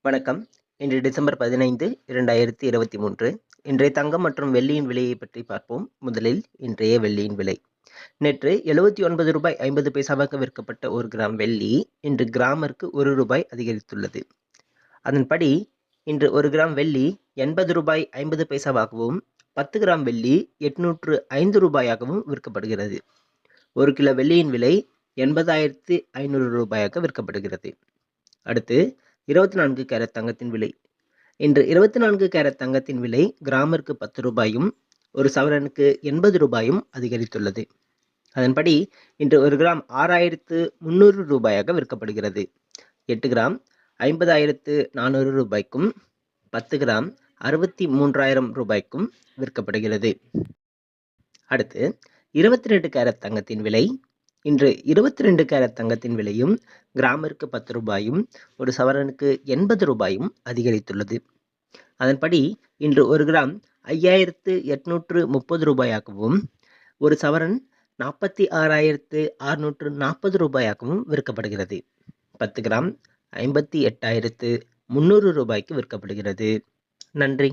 வணக்கம். இன்று டிசம்பர் 15, 2023. இன்றைய தங்கம் மற்றும் வெள்ளியின் விலையை பற்றி பார்ப்போம். முதலில் இன்றைய வெள்ளியின் விலை. நேற்று ₹79.50 விற்கப்பட்ட 1 கிராம் வெள்ளி இன்று கிராமிற்கு ₹1 அதிகரித்துள்ளது. அதன்படி இன்று 1 கிராம் வெள்ளி ₹80.50 10 கிராம் வெள்ளி ₹805 விற்கப்படுகிறது. 1 கிலோ வெள்ளியின் விலை ₹80,500 விற்கப்படுகிறது. அடுத்து 24 கேரட் தங்கத்தின் விலை. இன்று 24 கேரட் தங்கத்தின் விலை கிராமிற்கு ₹10 ஒரு சவரனுக்கு ₹80 அதிகரித்துள்ளது. அதன்படி இன்று 1 கிராம் ₹6,300 விற்கப்படுகிறது. 8 கிராம் ₹50,400 10 கிராம் ₹63,000 விற்கப்படுகிறது. அடுத்து 22 கேரட் தங்கத்தின் விலை. இன்று 22 கேரட் தங்கத்தின் விலையும் கிராமிற்கு ₹10 ஒரு சவரனுக்கு ₹80 அதிகரித்துள்ளது. அதன்படி இன்று 1 கிராம் ₹5,830 ஒரு சவரன் ₹46,640 விற்கப்படுகிறது. 10 கிராம் ₹58,300 விற்கப்படுகிறது. நன்றி.